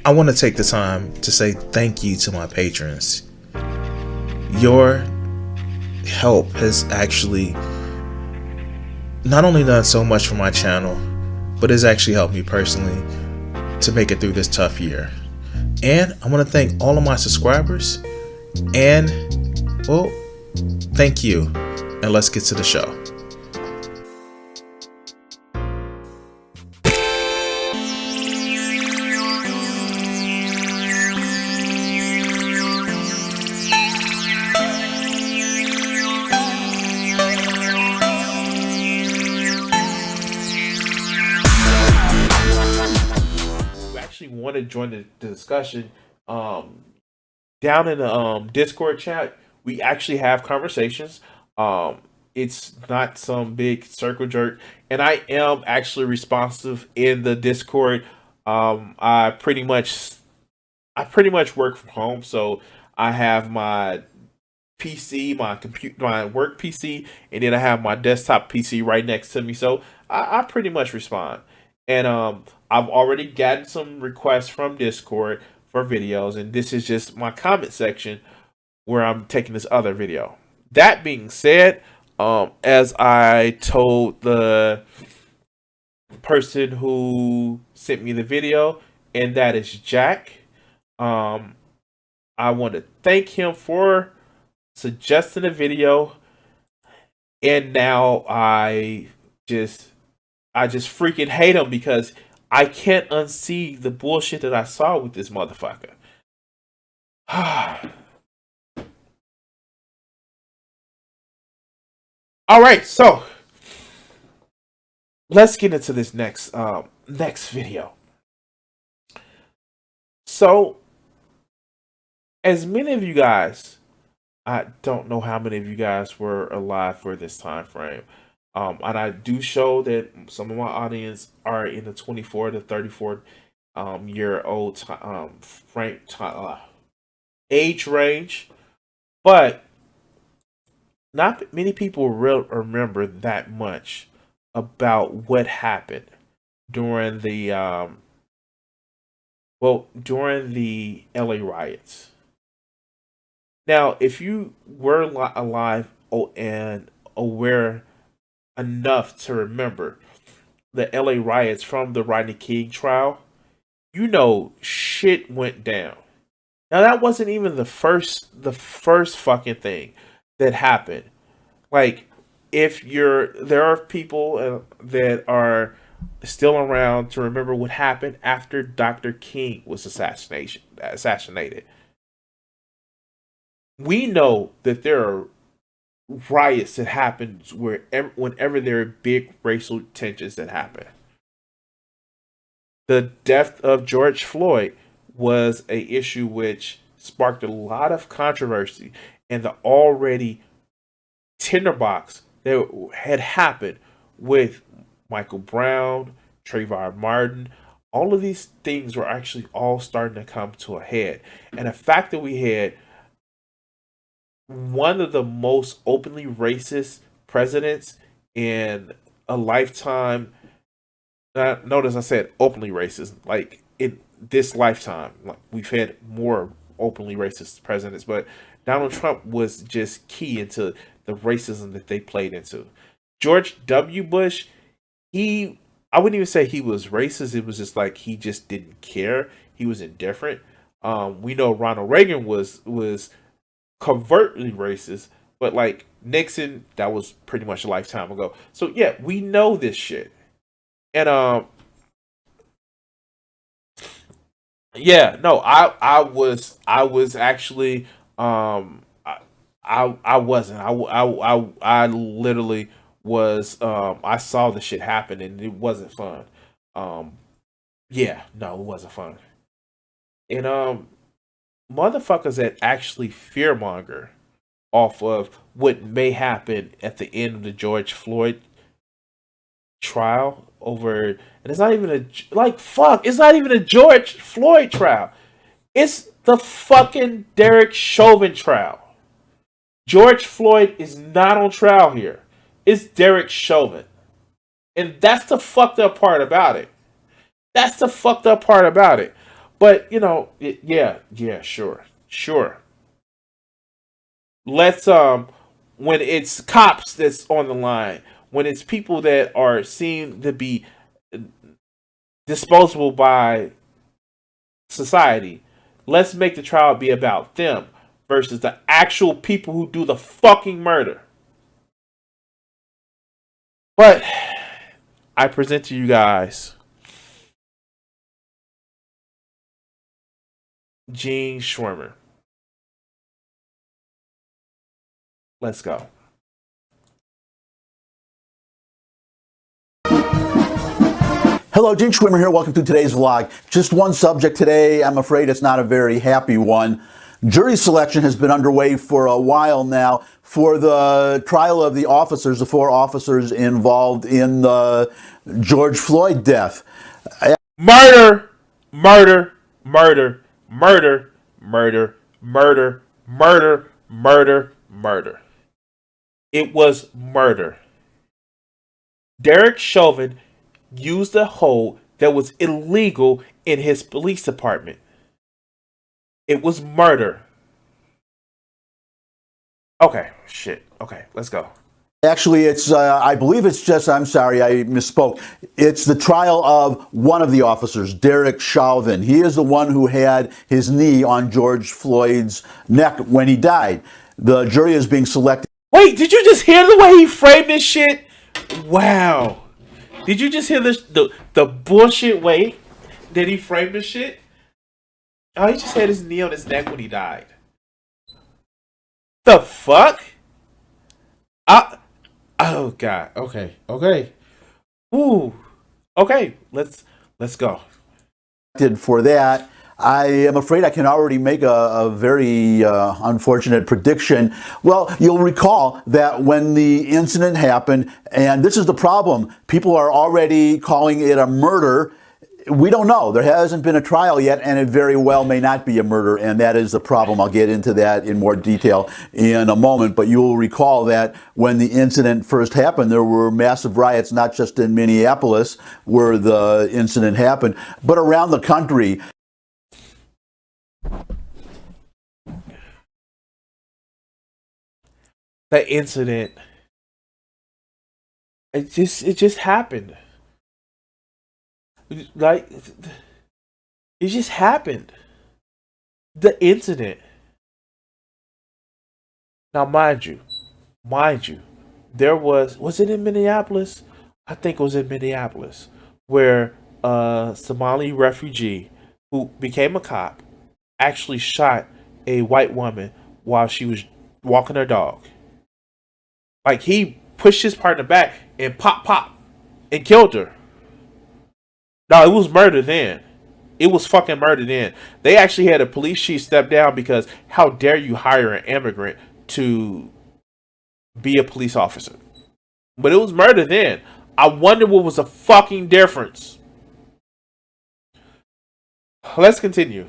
I want to take the time to say thank you to my patrons. Your help has actually not only done so much for my channel, but has actually helped me personally to make it through this tough year. And I want to thank all of my subscribers, and well, thank you. And let's get to the show. Want to join the discussion, down in the Discord chat, we actually have conversations. It's not some big circle jerk, and I am actually responsive in the Discord. I pretty much work from home, so I have my PC, my work PC, and then I have my desktop PC right next to me, so I pretty much respond. And I've already gotten some requests from Discord for videos, and this is just my comment section where I'm taking this other video. That being said, as I told the person who sent me the video, and that is Jack, I want to thank him for suggesting the video, and now I just freaking hate him because I can't unsee the bullshit that I saw with this motherfucker. All right, so let's get into this next video. So, as many of you guys, I don't know how many of you guys were alive for this time frame. And I do show that some of my audience are in the 24 to 34 year old age range, but not many people remember that much about what happened during the during the LA riots. Now, if you were alive and aware enough to remember the LA riots from the Rodney King trial, you know shit went down. Now, that wasn't even the first fucking thing that happened. Like, there are people that are still around to remember what happened after Dr. King was assassinated. We know that there are riots that happen whenever there are big racial tensions that happen. The death of George Floyd was an issue which sparked a lot of controversy, and the already tinderbox that had happened with Michael Brown, Trayvon Martin, all of these things were actually all starting to come to a head. And the fact that we had one of the most openly racist presidents in a lifetime. Notice I said openly racist. Like, in this lifetime, like, we've had more openly racist presidents, but Donald Trump was just key into the racism that they played into. George W. Bush, I wouldn't even say he was racist. It was just like he just didn't care. He was indifferent. We know Ronald Reagan was covertly racist, but like Nixon, that was pretty much a lifetime ago. So yeah, we know this shit. And yeah, no, I was actually I wasn't. I literally was I saw the shit happen and it wasn't fun. Yeah, no, it wasn't fun. And motherfuckers that actually fearmonger off of what may happen at the end of the George Floyd trial over, and it's not even it's not even a George Floyd trial. It's the fucking Derek Chauvin trial. George Floyd is not on trial here. It's Derek Chauvin. And that's the fucked up part about it. That's the fucked up part about it. But yeah, sure. Let's when it's cops that's on the line, when it's people that are seen to be disposable by society, let's make the trial be about them versus the actual people who do the fucking murder. But I present to you guys Gene Schwimmer. Let's go. Hello, Gene Schwimmer here. Welcome to today's vlog. Just one subject today. I'm afraid it's not a very happy one. Jury selection has been underway for a while now for the trial of the officers, the 4 officers involved in the George Floyd death. Murder, murder, murder, murder, murder, murder, murder, murder, murder. It was murder. Derek Chauvin used a hold that was illegal in his police department. It was murder. Okay, shit. Okay, let's go. Actually, it's, I believe it's just, I'm sorry, I misspoke. It's the trial of one of the officers, Derek Chauvin. He is the one who had his knee on George Floyd's neck when he died. The jury is being selected. Wait, did you just hear the way he framed this shit? Wow. Did you just hear this the bullshit way that he framed this shit? Oh, he just had his knee on his neck when he died. The fuck? Oh god. Okay. Ooh. Okay. Let's go. For that, I am afraid I can already make a very unfortunate prediction. Well, you'll recall that when the incident happened, and this is the problem, people are already calling it a murder. We don't know. There hasn't been a trial yet, and it very well may not be a murder, and that is the problem. I'll get into that in more detail in a moment, but you'll recall that when the incident first happened, there were massive riots, not just in Minneapolis, where the incident happened, but around the country. That incident, it just happened. Like, it just happened. The incident. Now, mind you, there was it in Minneapolis? I think it was in Minneapolis, where a Somali refugee who became a cop actually shot a white woman while she was walking her dog. Like, he pushed his partner back and pop, and killed her. No, it was murder then. It was fucking murder then. They actually had a police chief step down because how dare you hire an immigrant to be a police officer? But it was murder then. I wonder what was the fucking difference. Let's continue.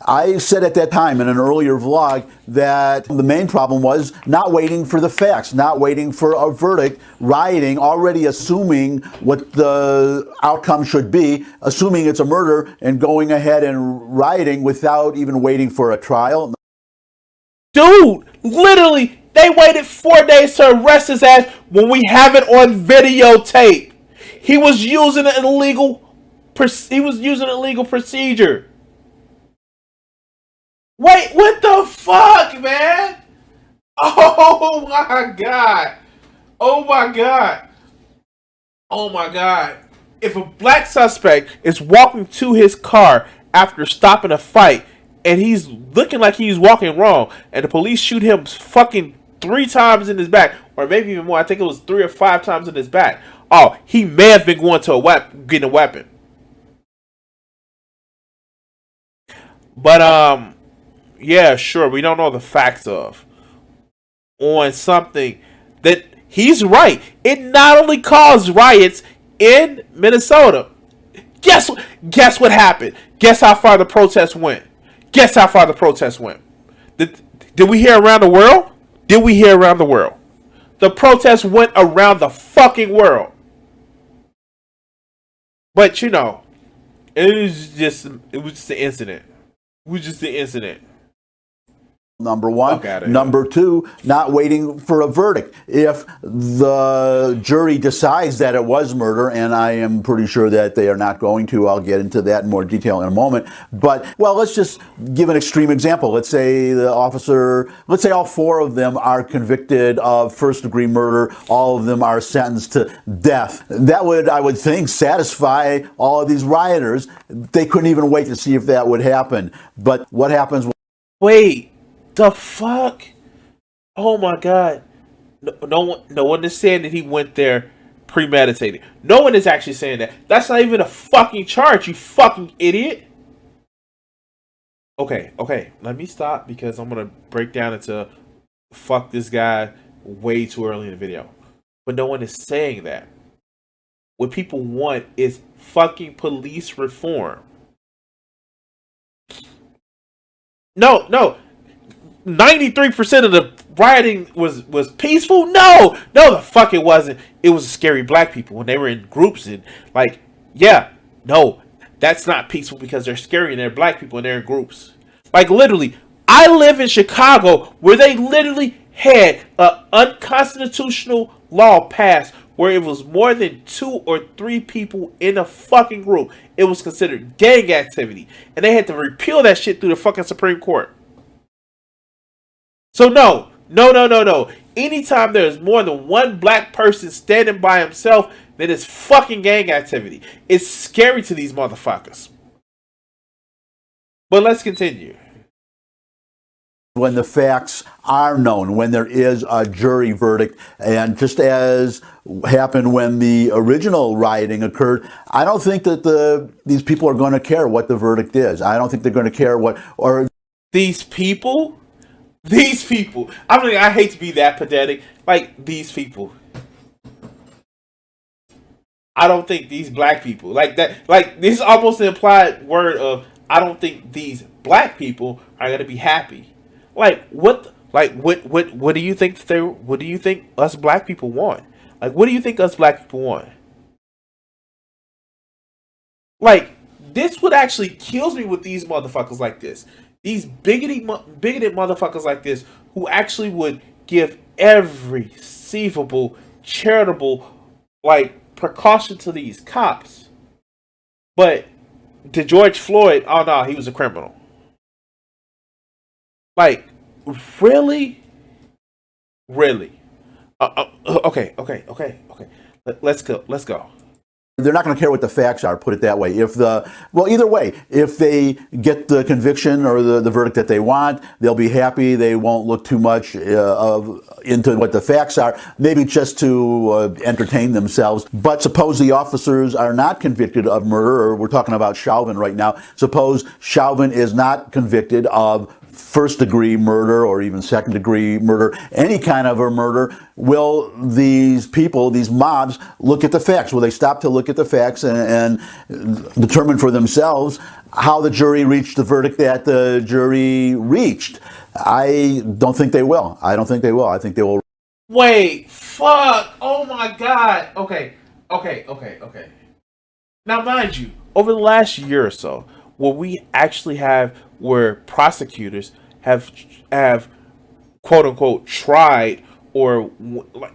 I said at that time in an earlier vlog that the main problem was not waiting for the facts, not waiting for a verdict, rioting, already assuming what the outcome should be, assuming it's a murder, and going ahead and rioting without even waiting for a trial. Dude, literally, they waited 4 days to arrest his ass when we have it on videotape. He was using an illegal procedure. Wait, what the fuck, man? Oh my god. Oh my god. Oh my god. If a black suspect is walking to his car after stopping a fight and he's looking like he's walking wrong and the police shoot him fucking 3 times in his back, or maybe even more, I think it was 3 or 5 times in his back. Oh, he may have been going to getting a weapon. But yeah, sure, we don't know the facts of on something that he's right. It not only caused riots in Minnesota. Guess what happened? Guess how far the protest went? Guess how far the protest went? Did we hear around the world? Did we hear around the world? The protest went around the fucking world. But you know, It was just an incident. It was just the incident. Number one. Fuck outta here. Number two, not waiting for a verdict. If the jury decides that it was murder, and I am pretty sure that they are not going to, I'll get into that in more detail in a moment. But, well, let's just give an extreme example. Let's say all four of them are convicted of first-degree murder. All of them are sentenced to death. That would, I would think, satisfy all of these rioters. They couldn't even wait to see if that would happen. But what happens? Wait. The fuck? Oh my god! No one is saying that he went there premeditated. No one is actually saying that. That's not even a fucking charge. You fucking idiot. Okay. Let me stop because I'm gonna break down into fuck this guy way too early in the video. But no one is saying that. What people want is fucking police reform. No. 93% of the rioting was peaceful? No, the fuck it wasn't. It was scary black people when they were in groups and that's not peaceful because they're scary and they're black people and they're in groups. Like literally, I live in Chicago where they literally had an unconstitutional law passed where it was more than 2 or 3 people in a fucking group. It was considered gang activity and they had to repeal that shit through the fucking Supreme Court. So no. Anytime there's more than one black person standing by himself, then it's fucking gang activity. It's scary to these motherfuckers. But let's continue. When the facts are known, when there is a jury verdict, and just as happened when the original rioting occurred, I don't think that these people are going to care what the verdict is. I don't think they're going to care these people. I mean, I hate to be that pathetic. Like, these people. I don't think these black people. Like, that. Like, this is almost an implied word of, I don't think these black people are going to be happy. Like, what do you think what do you think us black people want? Like, what do you think us black people want? Like, this would actually kills me with these motherfuckers like this. These bigoted motherfuckers like this who actually would give every conceivable charitable precaution to these cops. But to George Floyd, oh no, he was a criminal. Like, really? Okay. Let's go. They're not going to care what the facts are, put it that way. Either way, if they get the conviction or the verdict that they want, they'll be happy. They won't look too much into what the facts are, maybe just to entertain themselves. But suppose the officers are not convicted of murder, or we're talking about Chauvin right now. Suppose Chauvin is not convicted of first-degree murder or even second-degree murder, any kind of a murder. Will these people, these mobs, look at the facts? Will they stop to look at the facts and determine for themselves how the jury reached the verdict that the jury reached? I don't think they will. I think they will. Wait, fuck. Oh my God. Okay. Now, mind you, over the last year or so, what we actually have where prosecutors have quote unquote tried, or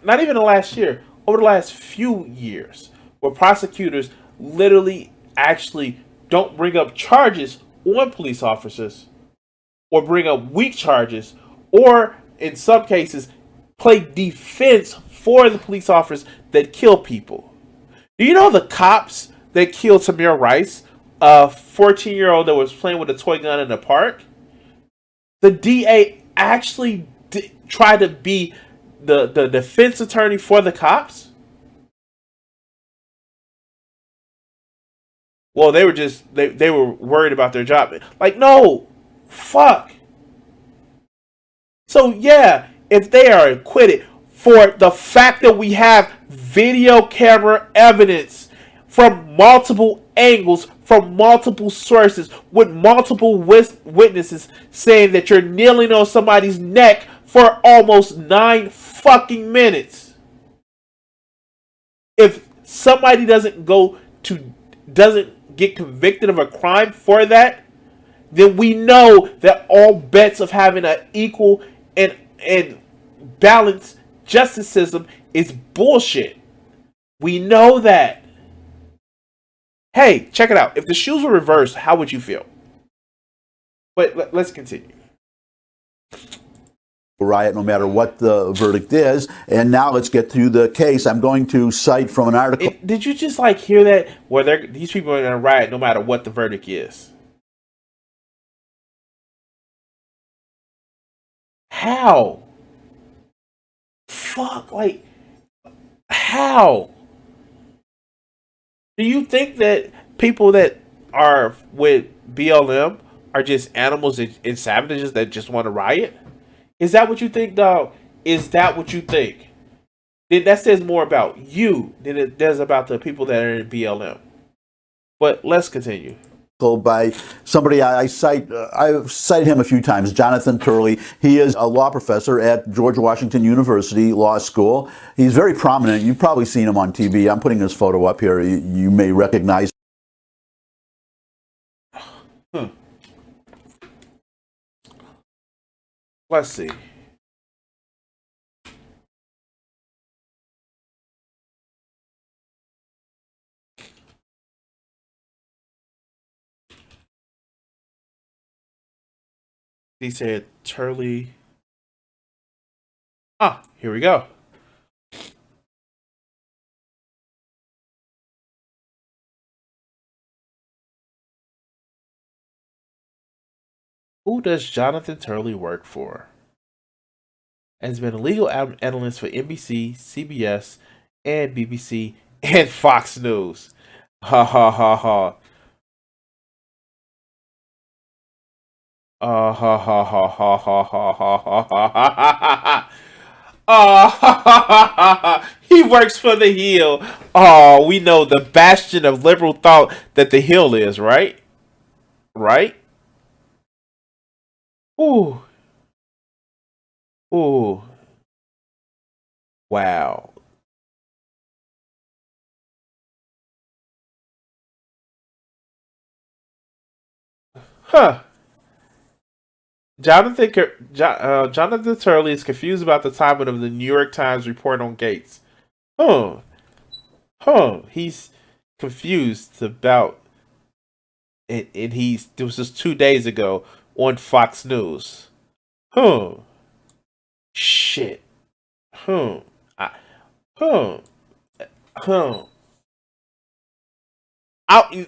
not even the last year, over the last few years, where prosecutors literally actually don't bring up charges on police officers or bring up weak charges, or in some cases play defense for the police officers that kill people. Do you know the cops that killed Tamir Rice, a 14-year-old that was playing with a toy gun in the park? The DA actually tried to be the defense attorney for the cops. Well, they were worried about their job. Like, no, fuck. So yeah, if they are acquitted for the fact that we have video camera evidence from multiple angles, from multiple sources, with multiple witnesses saying that you're kneeling on somebody's neck for almost 9 fucking minutes. If somebody doesn't go get convicted of a crime for that, then we know that all bets of having an equal and balanced justice system is bullshit. We know that. Hey, check it out. If the shoes were reversed, how would you feel? But let's continue. Riot no matter what the verdict is. And now let's get to the case. I'm going to cite from an article. Did you just like hear that? Where these people are going to riot no matter what the verdict is. How? Fuck, like, how? Do you think that people that are with BLM are just animals and savages that just want to riot? Is that what you think, dog? Is that what you think? Then that says more about you than it does about the people that are in BLM. But let's continue. By somebody I've cited him a few times, Jonathan Turley. He is a law professor at George Washington University Law School. He's very prominent. You've probably seen him on TV. I'm putting his photo up here. You may recognize. Let's see. He said Turley. Here we go. Who does Jonathan Turley work for? Has been a legal analyst for NBC, CBS, and BBC, and Fox News. Ha ha ha ha. Ha ha ha ha ha ha ha ha ha ha. He works for the Hill. Oh, we know the bastion of liberal thought that the Hill is, right? Right? Ooh. Ooh. Wow. Huh. Jonathan Turley is confused about the timing of the New York Times report on Gates. He's confused about it, and it was just 2 days ago on Fox News. Shit.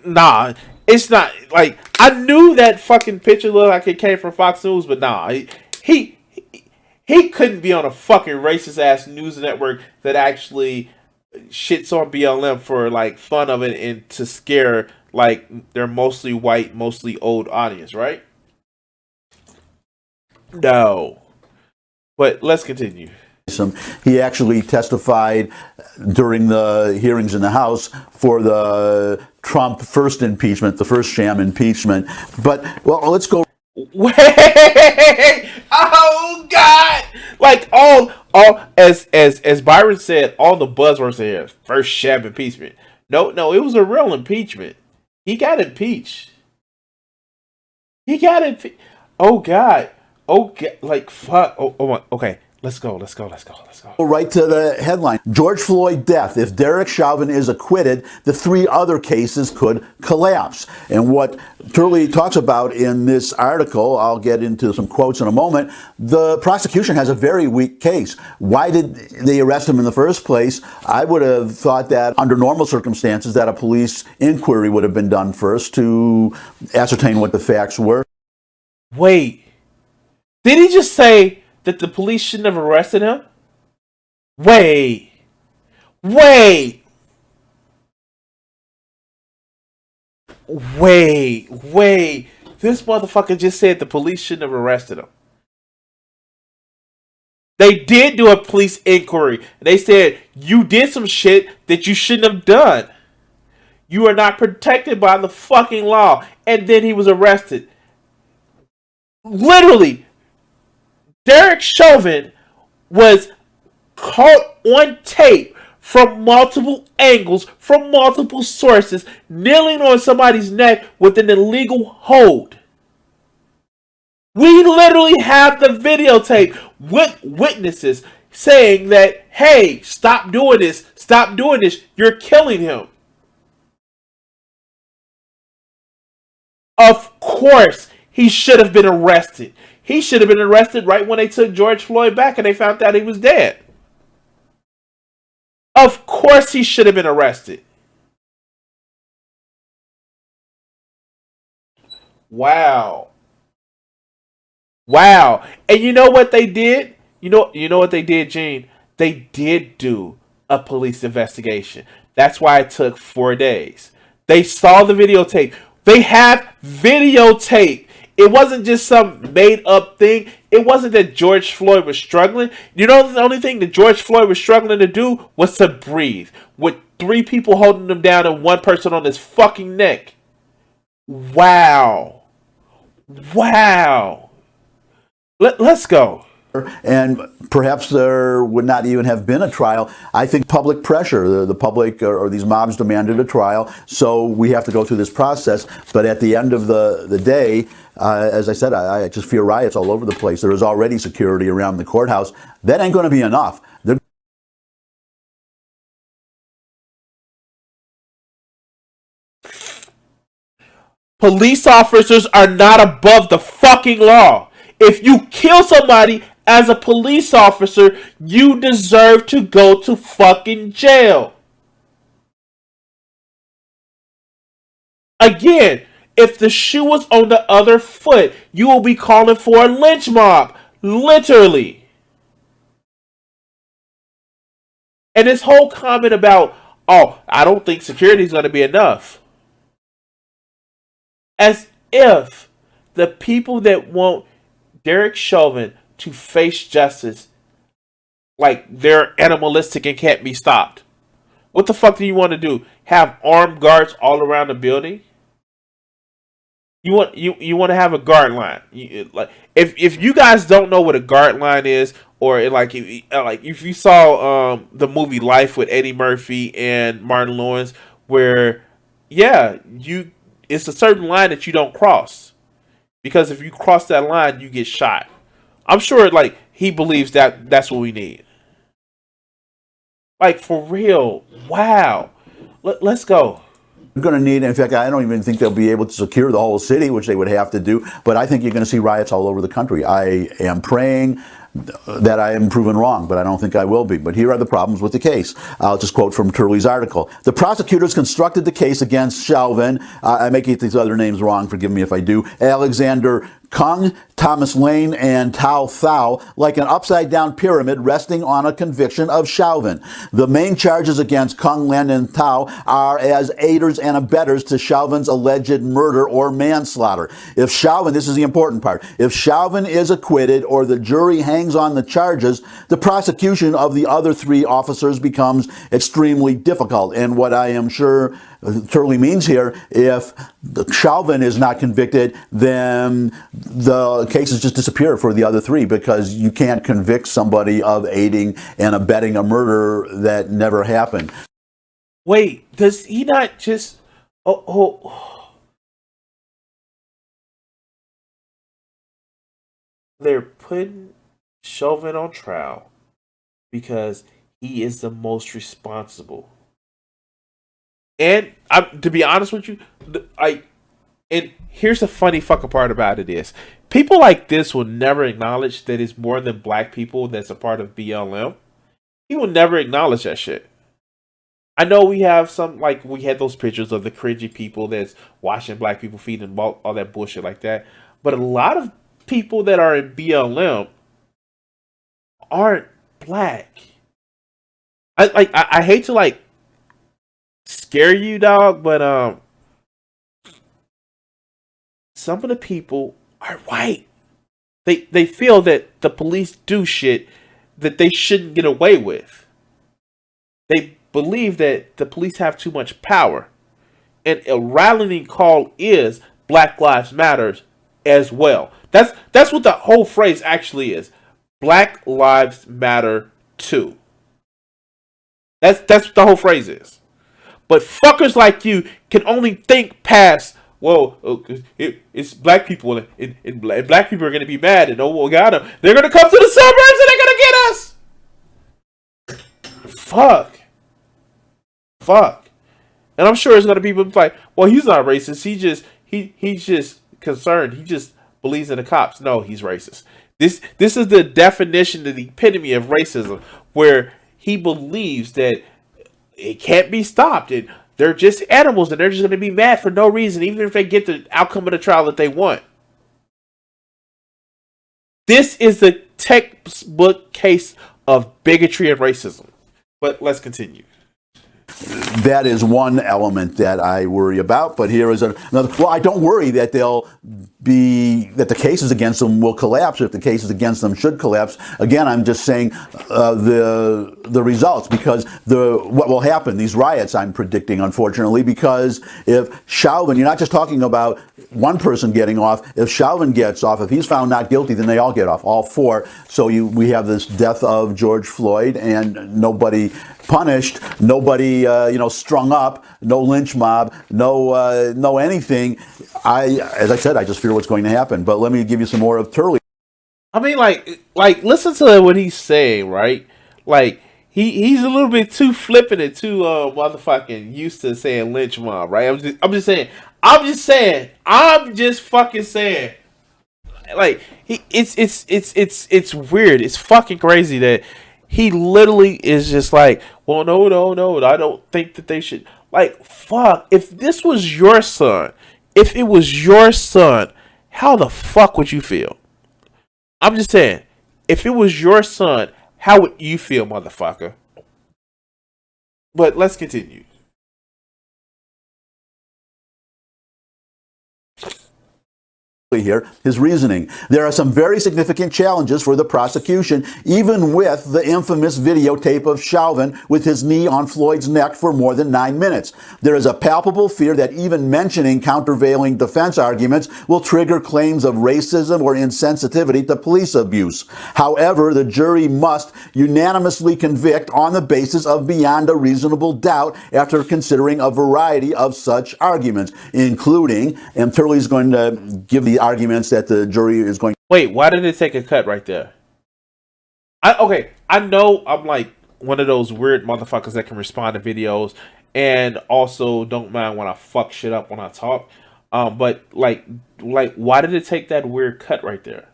Nah, it's not like I knew that fucking picture looked like it came from Fox News, but nah, he couldn't be on a fucking racist ass news network that actually shits on BLM for like fun of it and to scare like their mostly white, mostly old audience, right? No, but let's continue. He actually testified during the hearings in the House for the Trump first impeachment, the first sham impeachment. But, well, let's go. Wait! Oh, God! Like, all as Byron said, all the buzzwords here, first sham impeachment. No, it was a real impeachment. He got impeached. Oh, God. Okay, like, fuck. Oh, okay. Let's go. Right to the headline. George Floyd death. If Derek Chauvin is acquitted, the 3 other cases could collapse. And what Turley talks about in this article, I'll get into some quotes in a moment, the prosecution has a very weak case. Why did they arrest him in the first place? I would have thought that under normal circumstances that a police inquiry would have been done first to ascertain what the facts were. Wait. Did he just say that the police shouldn't have arrested him? Wait. This motherfucker just said the police shouldn't have arrested him. They did do a police inquiry. They said, you did some shit that you shouldn't have done. You are not protected by the fucking law. And then he was arrested. Literally, Derek Chauvin was caught on tape from multiple angles, from multiple sources, kneeling on somebody's neck with an illegal hold. We literally have the videotape with witnesses saying that, hey, stop doing this, you're killing him. Of course, he should have been arrested. He should have been arrested right when they took George Floyd back and they found out he was dead. Of course, he should have been arrested. Wow. Wow. And you know what they did? You know what they did, Gene? They did do a police investigation. That's why it took 4 days. They saw the videotape. They have videotape. It wasn't just some made up thing. It wasn't that George Floyd was struggling. You know, the only thing that George Floyd was struggling to do was to breathe. With 3 people holding him down and 1 person on his fucking neck. Wow. Wow. Let's go. And perhaps there would not even have been a trial. I think public pressure, the public or these mobs demanded a trial, so we have to go through this process. But at the end of the day, as I said, I just fear riots all over the place. There is already security around the courthouse. That ain't going to be enough. Police officers are not above the fucking law. If you kill somebody as a police officer, you deserve to go to fucking jail. Again, if the shoe was on the other foot, you will be calling for a lynch mob. Literally. And this whole comment about, oh, I don't think security is going to be enough. As if the people that want Derek Chauvin to face justice, like they're animalistic and can't be stopped. What the fuck do you want to do? Have armed guards all around the building? You want to have a guard line? Like if you guys don't know what a guard line is, or if you saw the movie Life with Eddie Murphy and Martin Lawrence, where it's a certain line that you don't cross, because if you cross that line, you get shot. I'm sure, like, he believes that that's what we need. Like, for real. Wow. Let's go. You're going to need, in fact, I don't even think they'll be able to secure the whole city, which they would have to do, but I think you're going to see riots all over the country. I am praying that I am proven wrong, but I don't think I will be. But here are the problems with the case. I'll just quote from Turley's article. The prosecutors constructed the case against Chauvin. I may get these other names wrong, forgive me if I do. Alexander Kung, Thomas Lane, and Tao Thao like an upside-down pyramid resting on a conviction of Chauvin. The main charges against Kung, Lane, and Tao are as aiders and abettors to Chauvin's alleged murder or manslaughter. If Chauvin, this is the important part, if Chauvin is acquitted or the jury hangs on the charges, the prosecution of the other 3 officers becomes extremely difficult. And what I am sure Turley means here, if Chauvin is not convicted, then the cases just disappear for the other 3, because you can't convict somebody of aiding and abetting a murder that never happened. Wait, does he not just... Oh. They're putting Chauvin on trial because he is the most responsible. And to be honest with you, and here's the funny fucking part about it is, people like this will never acknowledge that it's more than black people that's a part of BLM. He will never acknowledge that shit. I know we have some, like, we had those pictures of the cringy people that's washing black people feet and all that bullshit like that. But a lot of people that are in BLM aren't black. I hate to, like, scare you, dog, but some of the people are white. They feel that the police do shit that they shouldn't get away with. They believe that the police have too much power. And a rallying call is Black Lives Matter as well. That's what the whole phrase actually is. Black Lives Matter too. That's what the whole phrase is. But fuckers like you can only think past. Well, it's black people, and black people are going to be mad, and oh, we got them. They're going to come to the suburbs, and they're going to get us. Fuck. And I'm sure it's going to be people like, well, he's not racist. He's just concerned. He just believes in the cops. No, he's racist. This is the definition, the epitome of racism, where he believes that it can't be stopped, and they're just animals, and they're just going to be mad for no reason, even if they get the outcome of the trial that they want. This is the textbook case of bigotry and racism. But let's continue. That is one element that I worry about, but here is another. Well, I don't worry that that the cases against them will collapse. If the cases against them should collapse, again, I'm just saying the results, because what will happen, these riots I'm predicting, unfortunately, because if Chauvin, you're not just talking about one person getting off. If Chauvin gets off, if he's found not guilty, then they all get off, all four. So we have this death of George Floyd, and nobody punished, nobody strung up, no lynch mob, no anything. As I said, I just fear what's going to happen. But let me give you some more of Turley. I mean, like listen to what he's saying, right? Like he's a little bit too flippant and too motherfucking used to saying lynch mob, right? I'm just fucking saying. Like it's weird. It's fucking crazy that he literally is just like, well, no, I don't think that they should. Like, fuck, if this was your son, if it was your son, how the fuck would you feel? I'm just saying, if it was your son, how would you feel, motherfucker? But let's continue. Here, his reasoning. There are some very significant challenges for the prosecution, even with the infamous videotape of Chauvin with his knee on Floyd's neck for more than 9 minutes. There is a palpable fear that even mentioning countervailing defense arguments will trigger claims of racism or insensitivity to police abuse. However, the jury must unanimously convict on the basis of beyond a reasonable doubt after considering a variety of such arguments, including, and Turley's going to give the arguments that the jury is going. Wait, why did it take a cut right there? I know I'm like one of those weird motherfuckers that can respond to videos and also don't mind when I fuck shit up when I talk. But like, why did it take that weird cut right there?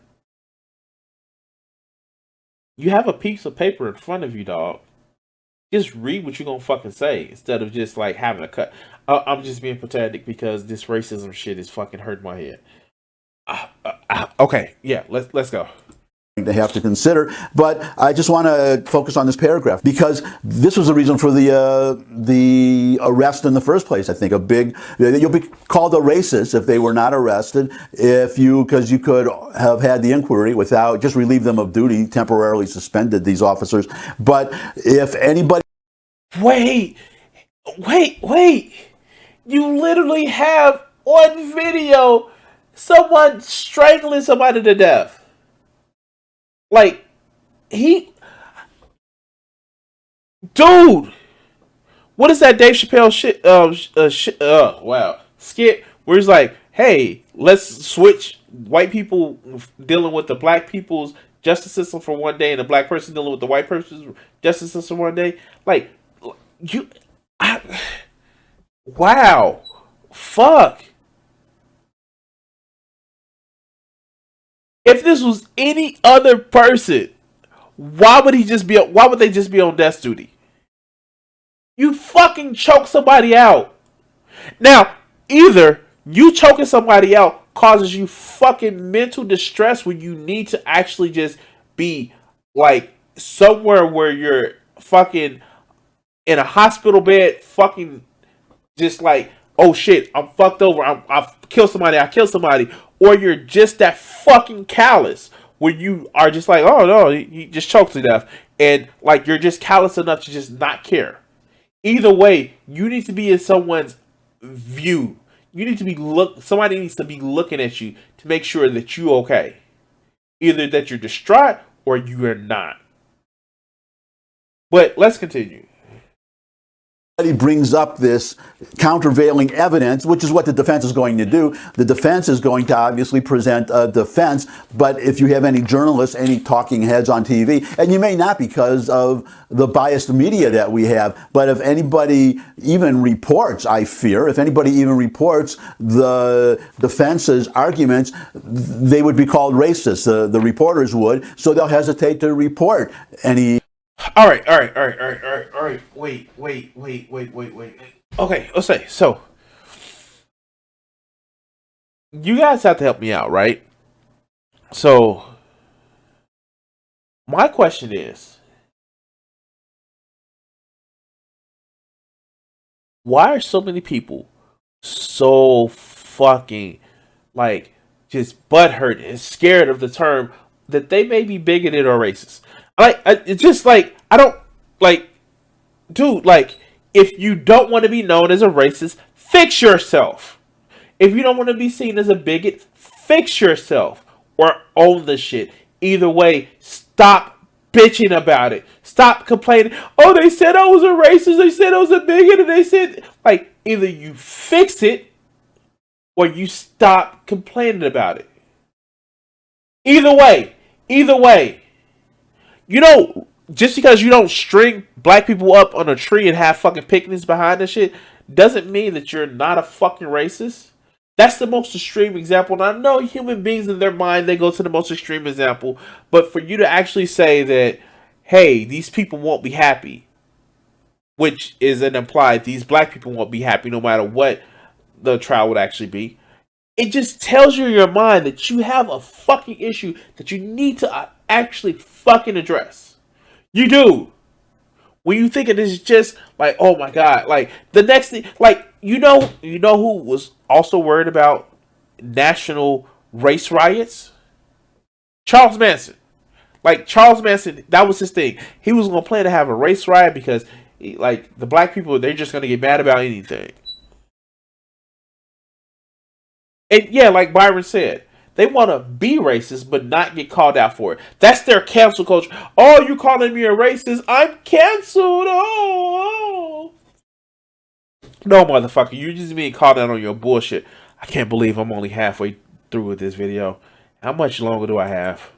You have a piece of paper in front of you, dog. Just read what you're gonna fucking say instead of just like having a cut. I'm just being pathetic because this racism shit is fucking hurting my head. Okay, yeah, let's go. To have to consider, but I just want to focus on this paragraph because this was the reason for the arrest in the first place. I think you'll be called a racist if they were not arrested, because you could have had the inquiry without, just relieve them of duty, temporarily suspended these officers. But if anybody, wait, you literally have on video someone strangling somebody to death. Like, dude, what is that Dave Chappelle skit where he's like, hey, let's switch white people dealing with the black people's justice system for one day and the black person dealing with the white person's justice system one day. Like, wow, fuck. If this was any other person, why would they just be on death duty? You fucking choke somebody out. Now, either you choking somebody out causes you fucking mental distress when you need to actually just be like somewhere where you're fucking in a hospital bed, fucking just like, oh shit, I'm fucked over, I killed somebody, or you're just that fucking callous where you are just like, oh no, you just choked to death, and like you're just callous enough to just not care. Either way, you need to be in someone's view. Somebody needs to be looking at you to make sure that you're okay. Either that you're distraught or you are not. But let's continue. He brings up this countervailing evidence, which is what the defense is going to do. The defense is going to obviously present a defense, but if you have any journalists, any talking heads on TV, and you may not because of the biased media that we have, but if anybody even reports, I fear, if anybody even reports the defense's arguments, they would be called racist. The reporters would, so they'll hesitate to report any. All right. Wait. Okay, let's say so. You guys have to help me out, right? So, my question is, why are so many people so fucking like just butthurt and scared of the term that they may be bigoted or racist? It's just like, I don't, like, dude, like, if you don't want to be known as a racist, fix yourself. If you don't want to be seen as a bigot, fix yourself or own the shit. Either way, stop bitching about it. Stop complaining. Oh, they said I was a racist. They said I was a bigot. And they said, like, either you fix it or you stop complaining about it. Either way. You know, just because you don't string black people up on a tree and have fucking picnics behind that shit doesn't mean that you're not a fucking racist. That's the most extreme example. And I know human beings in their mind, they go to the most extreme example. But for you to actually say that, hey, these people won't be happy, which is an implied, these black people won't be happy no matter what the trial would actually be. It just tells you in your mind that you have a fucking issue that you need to actually fucking address. You do. When you think it is just like, oh my god, like the next thing, like you know who was also worried about national race riots? Charles Manson. Like Charles Manson, that was his thing. He was gonna plan to have a race riot because, like, the black people, they're just gonna get mad about anything. And yeah, like Byron said, they want to be racist but not get called out for it. That's their cancel culture. Oh, you calling me a racist? I'm canceled. Oh. No, motherfucker. You just being called out on your bullshit. I can't believe I'm only halfway through with this video. How much longer do I have?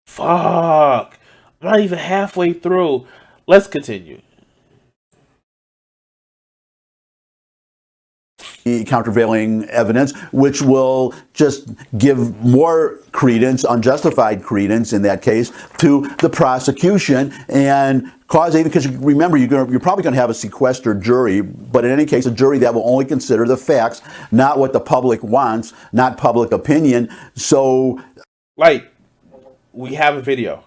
Fuck. I'm not even halfway through. Let's continue. Countervailing evidence, which will just give more credence, unjustified credence in that case, to the prosecution and cause, because remember, you're probably going to have a sequestered jury, but in any case, a jury that will only consider the facts, not what the public wants, not public opinion. So, like, we have a video.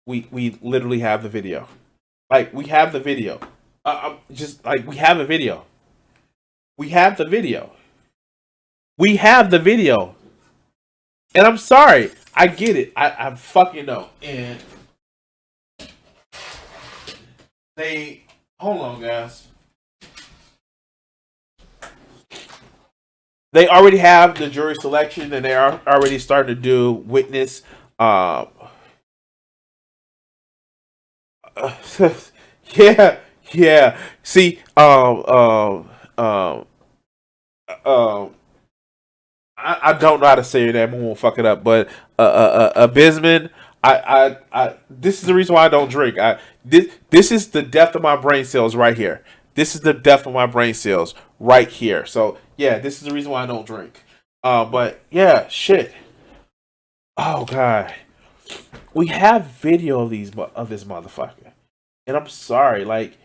We literally have the video. Like, we have the video. Just like, we have a video. We have the video. We have the video. And I'm sorry. I get it. I fucking know. And they... Hold on, guys. They already have the jury selection, and they are already starting to do witness... yeah. See, I don't know how to say your name. I won't fuck it up. But Bisman, this is the reason why I don't drink. This is the death of my brain cells right here. This is the death of my brain cells right here. So yeah, this is the reason why I don't drink. But yeah, shit. Oh god, we have video of this motherfucker, and I'm sorry, like,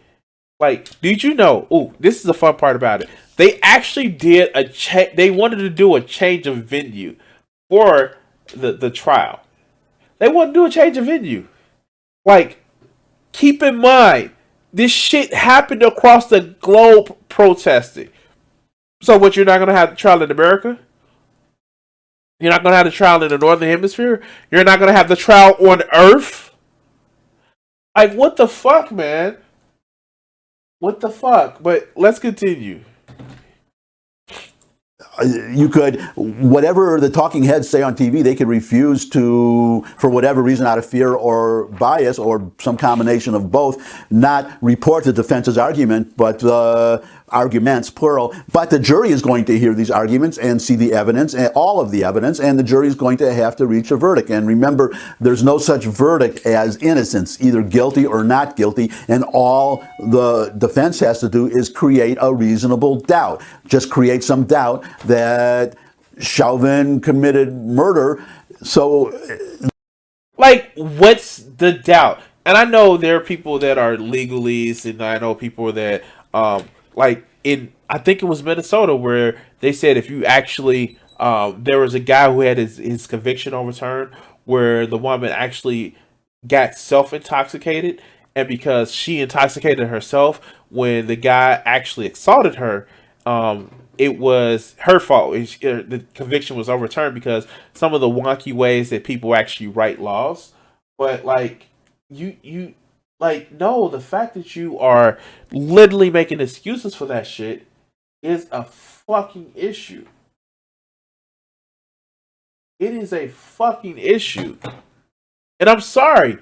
did you know? Oh, this is the fun part about it. They actually did they wanted to do a change of venue for the trial. They wanted to do a change of venue. Like, keep in mind, this shit happened across the globe protesting. So what, you're not going to have the trial in America? You're not going to have the trial in the Northern Hemisphere? You're not going to have the trial on Earth? Like, what the fuck, man? What the fuck? But let's continue. you could, whatever the talking heads say on TV, they could refuse to, for whatever reason, out of fear or bias or some combination of both, not report the defense's argument, but arguments, plural. But the jury is going to hear these arguments and see the evidence, and all of the evidence, and the jury is going to have to reach a verdict. And remember, there's no such verdict as innocence, either guilty or not guilty, and all the defense has to do is create a reasonable doubt. Just create some doubt that Chauvin committed murder. So, like, what's the doubt? And I know there are people that are legalists, and I know people that, like, I think it was Minnesota, where they said if you actually, there was a guy who had his conviction overturned, where the woman actually got self-intoxicated, and because she intoxicated herself when the guy actually assaulted her, it was her fault. The conviction was overturned because some of the wonky ways that people actually write laws. But like you like, no, the fact that you are literally making excuses for that shit is a fucking issue. It is a fucking issue. And I'm sorry.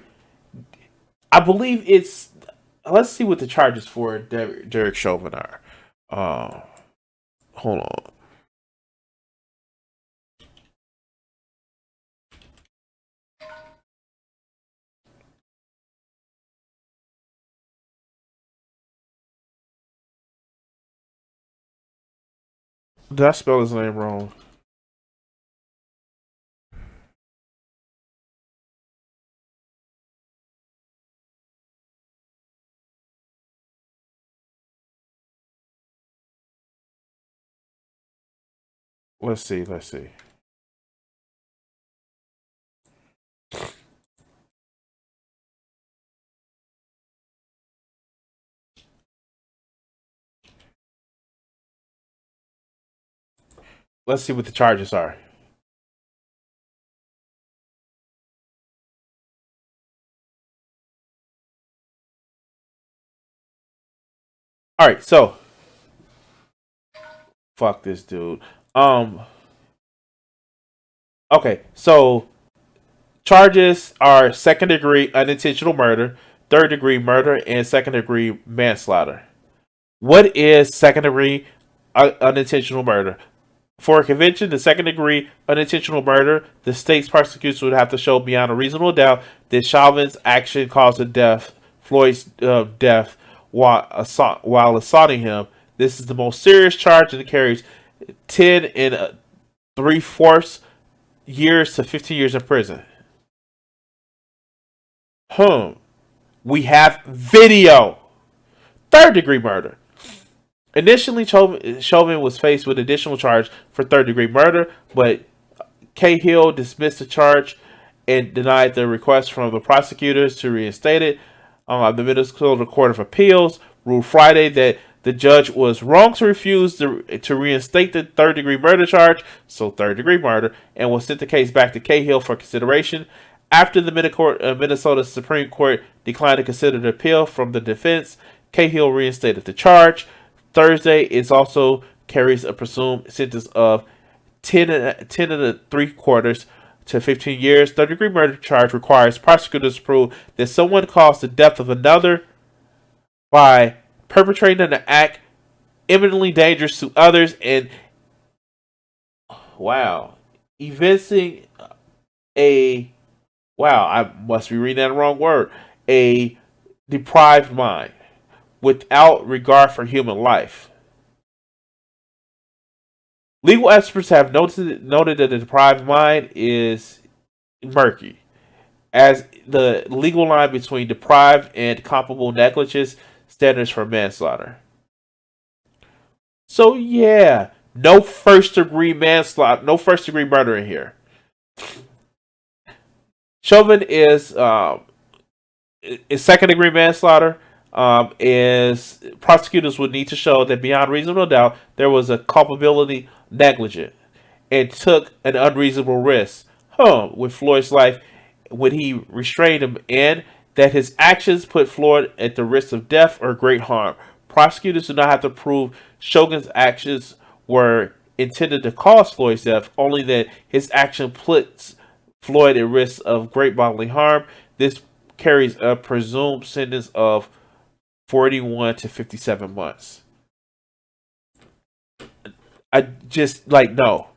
I believe it's. Let's see what the charges for Derek Chauvin are. Hold on. Did I spell his name wrong? Let's see. Let's see. Let's see what the charges are. All right, so fuck this dude. Okay, so charges are second degree unintentional murder, third degree murder, and second degree manslaughter. What is second degree unintentional murder? For a conviction to second degree unintentional murder, the state's prosecution would have to show beyond a reasonable doubt that Chauvin's action caused the death, Floyd's death, while assaulting him. This is the most serious charge, and it carries 10 and 3/4 years to 15 years in prison. We have video. Third degree murder. Initially, Chauvin was faced with additional charge for third degree murder, but Cahill dismissed the charge and denied the request from the prosecutors to reinstate it. The Minnesota Court of Appeals ruled Friday that the judge was wrong to refuse to reinstate the third degree murder charge, so third degree murder, and will send the case back to Cahill for consideration. After the Minnesota Supreme Court declined to consider the appeal from the defense, Cahill reinstated the charge. Thursday is also carries a presumed sentence of 10 and 3/4 to 15 years. Third degree murder charge requires prosecutors to prove that someone caused the death of another by perpetrating an act imminently dangerous to others and evincing I must be reading that the wrong word, a deprived mind without regard for human life. Legal experts have noted that the deprived mind is murky, as the legal line between deprived and culpable negligence standards for manslaughter. So yeah, no first degree manslaughter, no first degree murder in here. Chauvin is second degree manslaughter. Is prosecutors would need to show that beyond reasonable doubt there was a culpability negligent and took an unreasonable risk with Floyd's life when he restrained him, and that his actions put Floyd at the risk of death or great harm. Prosecutors do not have to prove Chauvin's actions were intended to cause Floyd's death, only that his action puts Floyd at risk of great bodily harm. This carries a presumed sentence of 41 to 57 months. I just no.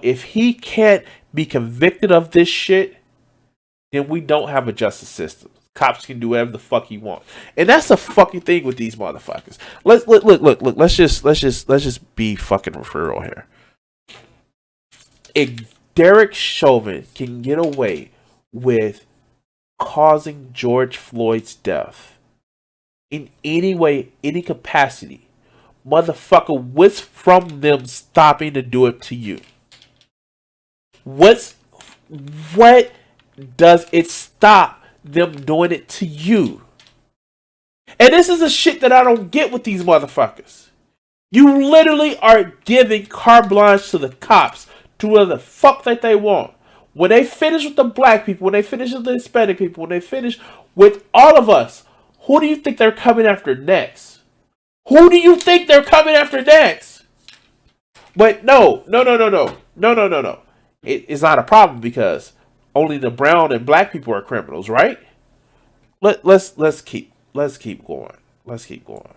If he can't be convicted of this shit, then we don't have a justice system. Cops can do whatever the fuck he wants, and that's the fucking thing with these motherfuckers. Look. Let's just be fucking for real here. If Derek Chauvin can get away with causing George Floyd's death in any way, any capacity, motherfucker, what's from them stopping to do it to you? What does it stop them doing it to you? And this is the shit that I don't get with these motherfuckers. You literally are giving carte blanche to the cops to do whatever the fuck that they want. When they finish with the black people, when they finish with the Hispanic people, when they finish with all of us, who do you think they're coming after next? Who do you think they're coming after next? But no. It's not a problem because only the brown and black people are criminals, right? Let's keep going. Let's keep going.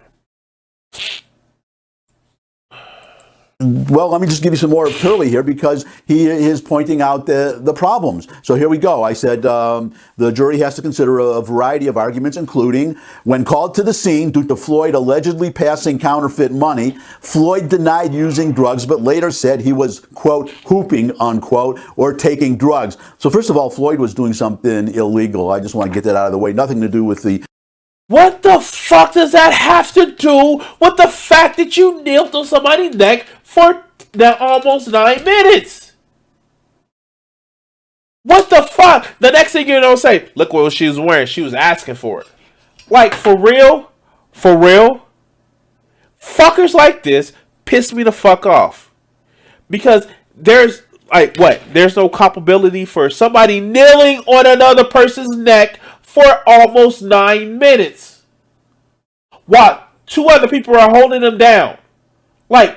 Well, let me just give you some more Turley here because he is pointing out the problems. So here we go. I said the jury has to consider a variety of arguments, including when called to the scene due to Floyd allegedly passing counterfeit money, Floyd denied using drugs, but later said he was, quote, hooping, unquote, or taking drugs. So first of all, Floyd was doing something illegal. I just want to get that out of the way. Nothing to do with the... What the fuck does that have to do with the fact that you kneeled on somebody's neck for almost 9 minutes? What the fuck? The next thing you know, say, look what she was wearing. She was asking for it. Like, for real? For real? Fuckers like this piss me the fuck off. Because there's, like, what? There's no culpability for somebody kneeling on another person's neck for almost 9 minutes. While 2 other people are holding them down. Like,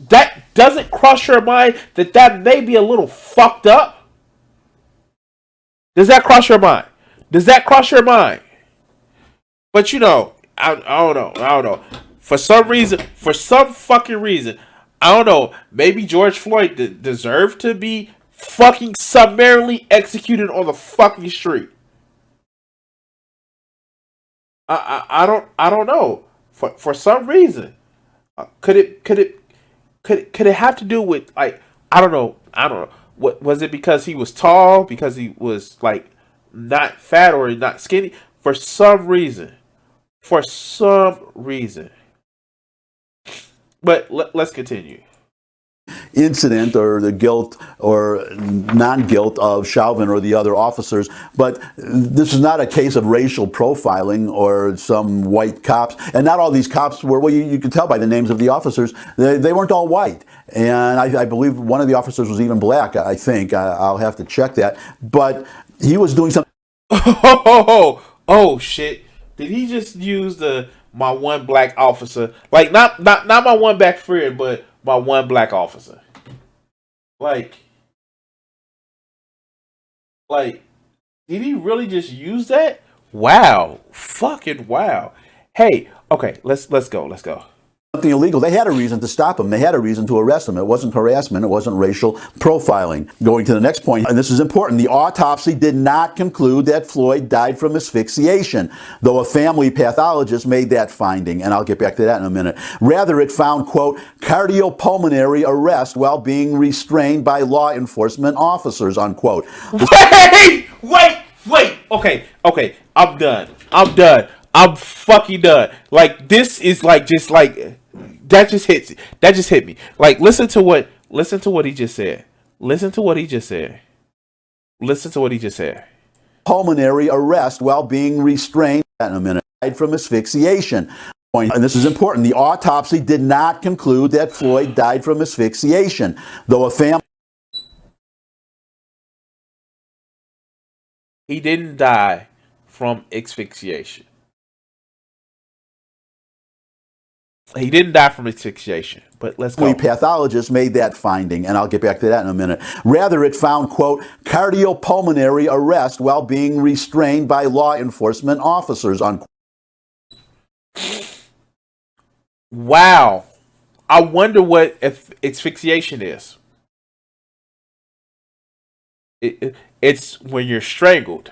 that doesn't cross your mind that may be a little fucked up? Does that cross your mind? Does that cross your mind? But you know, I don't know. For some fucking reason, I don't know. Maybe George Floyd deserved to be fucking summarily executed on the fucking street. I don't know. For some reason, could it have to do with, like, I don't know. What was it? Because he was tall? Because he was, like, not fat or not skinny? For some reason. But let's continue. Incident or the guilt or non-guilt of Chauvin or the other officers, but this is not a case of racial profiling or some white cops, and not all these cops were, well, you can tell by the names of the officers, they weren't all white, and I believe one of the officers was even black. I think I'll have to check that, but he was doing something. Oh shit, did he just use my one black officer, like not my one black friend, but my one black officer? Like, did he really just use that? Wow. Fucking wow. Hey, okay, let's go. Something illegal. They had a reason to stop him. They had a reason to arrest him. It wasn't harassment. It wasn't racial profiling. Going to the next point, and this is important. The autopsy did not conclude that Floyd died from asphyxiation, though a family pathologist made that finding, and I'll get back to that in a minute. Rather, it found, quote, cardiopulmonary arrest while being restrained by law enforcement officers, unquote. Wait. Okay. I'm done. I'm fucking done. Like, this is like just like that just hit me. Like, listen to what he just said. Listen to what he just said. Pulmonary arrest while being restrained in a minute from asphyxiation. And this is important. The autopsy did not conclude that Floyd died from asphyxiation, though a family... He didn't die from asphyxiation. He didn't die from asphyxiation, but let's go. Pathologist made that finding, and I'll get back to that in a minute. Rather, it found, quote, cardiopulmonary arrest while being restrained by law enforcement officers, unquote. Wow. I wonder what asphyxiation is. It's when you're strangled.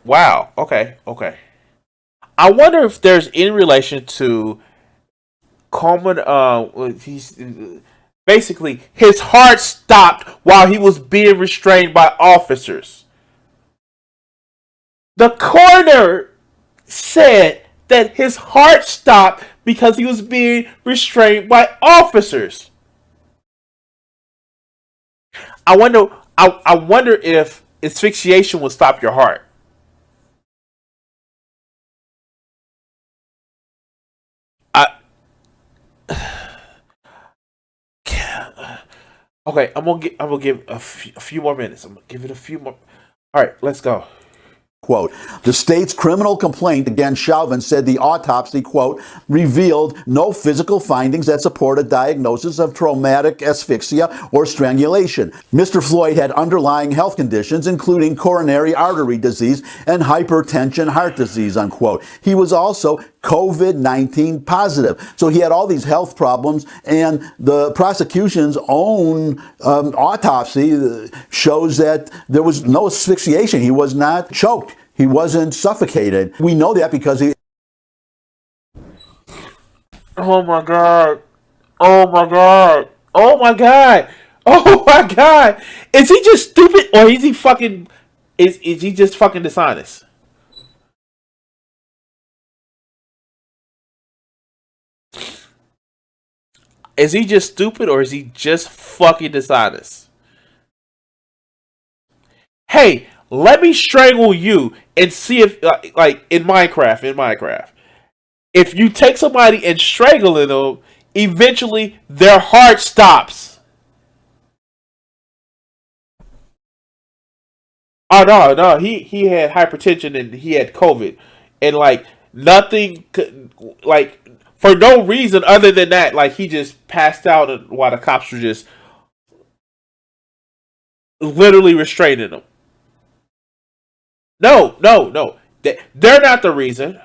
Wow. Okay. I wonder if there's any relation to common. He's basically his heart stopped while he was being restrained by officers. The coroner said that his heart stopped because he was being restrained by officers. I wonder if asphyxiation will stop your heart. Okay, I'm gonna give a few more minutes. I'm gonna give it a few more. All right, let's go. Quote, the state's criminal complaint against Chauvin said the autopsy, quote, revealed no physical findings that support a diagnosis of traumatic asphyxia or strangulation. Mr. Floyd had underlying health conditions, including coronary artery disease and hypertension heart disease, unquote. He was also COVID-19 positive. So he had all these health problems, and the prosecution's own autopsy shows that there was no asphyxiation. He was not choked. He wasn't suffocated. We know that because he... Oh my God. Oh my God. Oh my God. Oh my God. Is he just stupid or is he fucking... Is he just fucking dishonest? Is he just stupid or is he just fucking dishonest? Hey, let me strangle you and see if, like in Minecraft, if you take somebody and strangle them, eventually their heart stops. Oh no, he had hypertension and he had COVID, and like nothing, like for no reason other than that, like he just passed out while the cops were just literally restraining him. No. They're not the reason.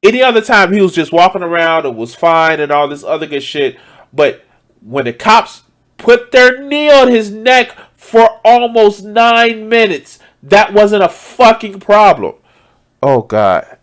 Any other time he was just walking around and was fine and all this other good shit. But when the cops put their knee on his neck for almost 9 minutes, that wasn't a fucking problem. Oh God.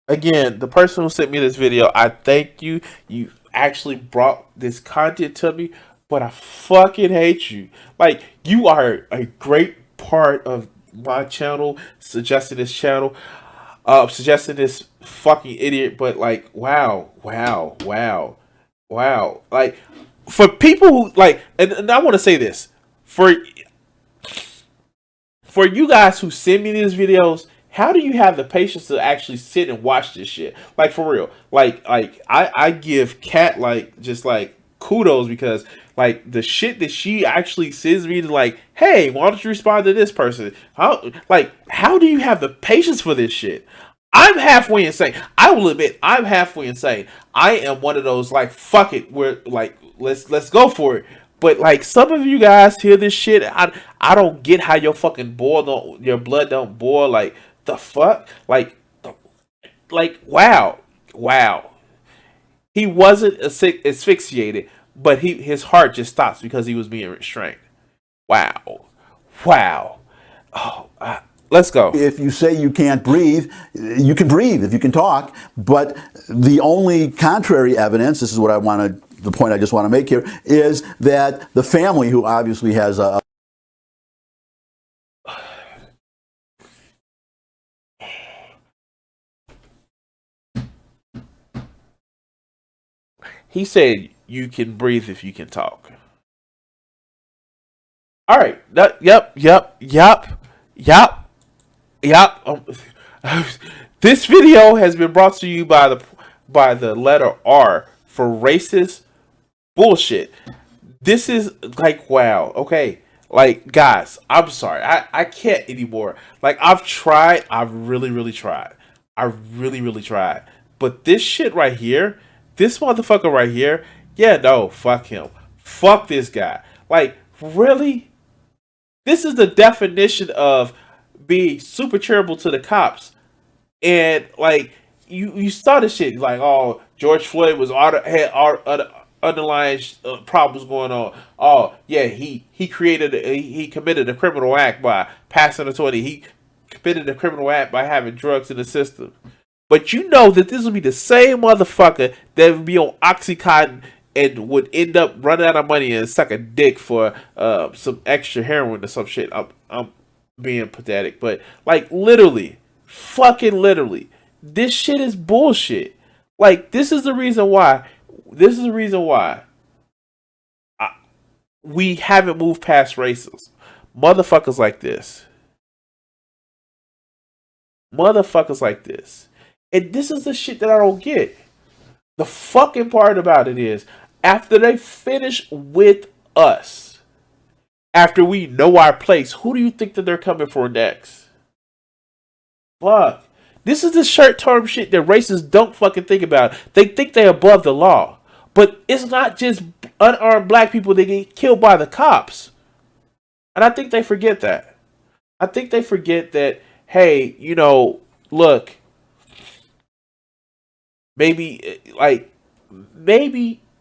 Again, the person who sent me this video, I thank you. You actually brought this content to me, but I fucking hate you. Like, you are a great part of my channel, suggesting this suggesting this fucking idiot, but like, wow. Like, for people who, like, and I want to say this, for you guys who send me these videos, how do you have the patience to actually sit and watch this shit? Like, for real. Like I give Kat like just like kudos, because like the shit that she actually sends me to, like, hey, why don't you respond to this person? How do you have the patience for this shit? I'm halfway insane. I will admit I'm halfway insane. I am one of those, like, fuck it, we're like, let's go for it. But like, some of you guys hear this shit, I don't get how your fucking your blood don't boil. Like, the fuck? Like, wow. He wasn't asphyxiated, but his heart just stops because he was being restrained. Wow. Oh, let's go. If you say you can't breathe, you can breathe if you can talk. But the only contrary evidence, this is what the point I just want to make here, is that the family, who obviously has a... He said you can breathe if you can talk. All right. Yep. This video has been brought to you by the letter R for racist bullshit. This is like, wow. Okay. Like, guys, I'm sorry. I can't anymore. Like, I've really, really tried. I really, really tried. But this shit right here, this motherfucker right here, yeah, no, fuck him. Fuck this guy. Like, really? This is the definition of being super charitable to the cops. And, like, you started shit like, oh, George Floyd had underlying problems going on. Oh, yeah, he committed a criminal act by passing a 20. He committed a criminal act by having drugs in the system. But you know that this would be the same motherfucker that would be on Oxycontin and would end up running out of money and suck a dick for some extra heroin or some shit. I'm being pathetic, but like literally, fucking literally, this shit is bullshit. Like this is the reason why. This is the reason why we haven't moved past racism. Motherfuckers like this. Motherfuckers like this. And this is the shit that I don't get. The fucking part about it is, after they finish with us, after we know our place, who do you think that they're coming for next? Fuck. This is the short-term shit that racists don't fucking think about. They think they're above the law. But it's not just unarmed black people that get killed by the cops. And I think they forget that. I think they forget that, hey, you know, look, maybe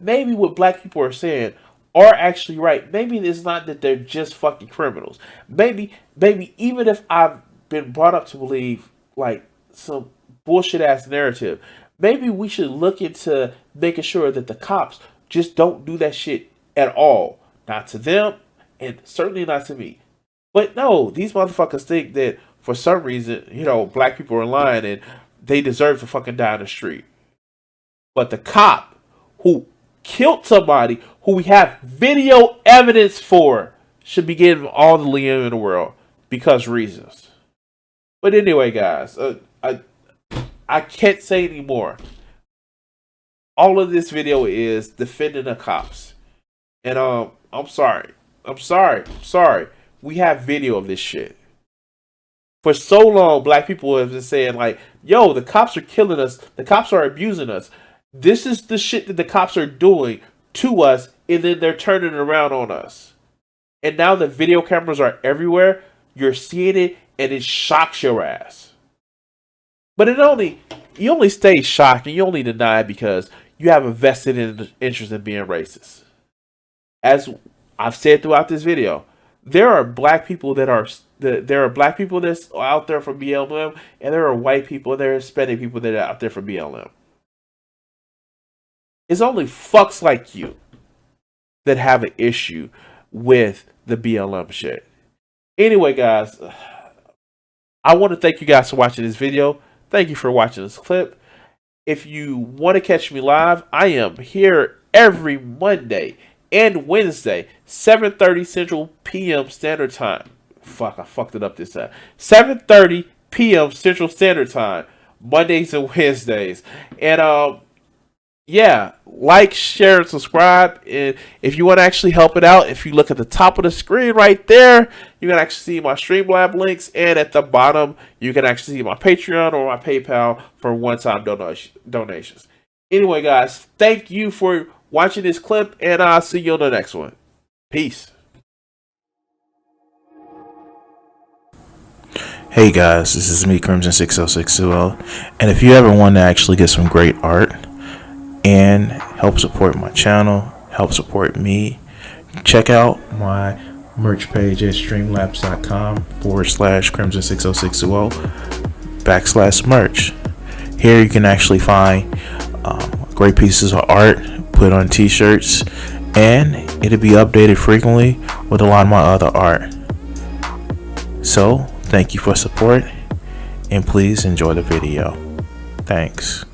what black people are saying are actually right. Maybe it's not that they're just fucking criminals. Maybe even if I've been brought up to believe like some bullshit ass narrative, maybe we should look into making sure that the cops just don't do that shit at all. Not to them, and certainly not to me. But no, these motherfuckers think that for some reason, you know, black people are lying and they deserve to fucking die in the street. But the cop who killed somebody who we have video evidence for should be getting all the leniency in the world because reasons. But anyway, guys, I can't say anymore. All of this video is defending the cops. And I'm sorry. We have video of this shit. For so long, black people have been saying like, yo, the cops are killing us. The cops are abusing us. This is the shit that the cops are doing to us, and then they're turning it around on us. And now the video cameras are everywhere. You're seeing it, and it shocks your ass. But you only stay shocked, and you only deny it because you have a vested interest in being racist. As I've said throughout this video, there are black people that's out there for BLM, and there are white people, and there are Hispanic people that are out there for BLM. It's only fucks like you that have an issue with the BLM shit. Anyway, guys, I want to thank you guys for watching this video. Thank you for watching this clip. If you want to catch me live, I am here every Monday and Wednesday, 7:30 Central PM Standard Time. Fuck, I fucked it up this time. 7:30 PM Central Standard Time, Mondays and Wednesdays. And yeah, like, share, and subscribe. And if you want to actually help it out, if you look at the top of the screen right there, you can actually see my Streamlabs links. And at the bottom, you can actually see my Patreon or my PayPal for one-time donations. Anyway, guys, thank you for watching this clip, and I'll see you on the next one. Peace. Hey guys, this is me, Crimson60620, and if you ever want to actually get some great art and help support my channel, help support me, check out my merch page at streamlabs.com/Crimson60620/merch. Here you can actually find great pieces of art put on t-shirts, and it'll be updated frequently with a lot of my other art. So thank you for support, and please enjoy the video. Thanks.